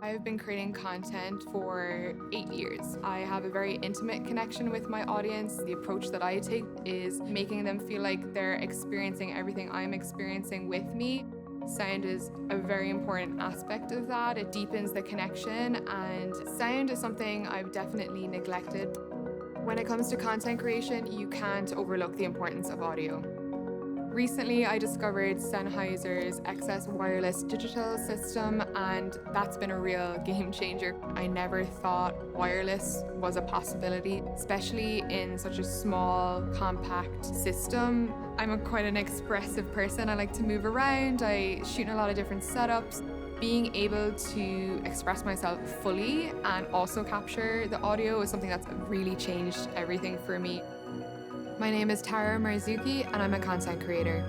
I've been creating content for 8 years. I have a very intimate connection with my audience. The approach that I take is making them feel like they're experiencing everything I'm experiencing with me. Sound is a very important aspect of that. It deepens the connection, and sound is something I've definitely neglected. When it comes to content creation, you can't overlook the importance of audio. Recently, I discovered Sennheiser's XS wireless digital system, and that's been a real game changer. I never thought wireless was a possibility, especially in such a small, compact system. Quite an expressive person. I like to move around. I shoot in a lot of different setups. Being able to express myself fully and also capture the audio is something that's really changed everything for me. My name is Marzuki, and I'm a content creator.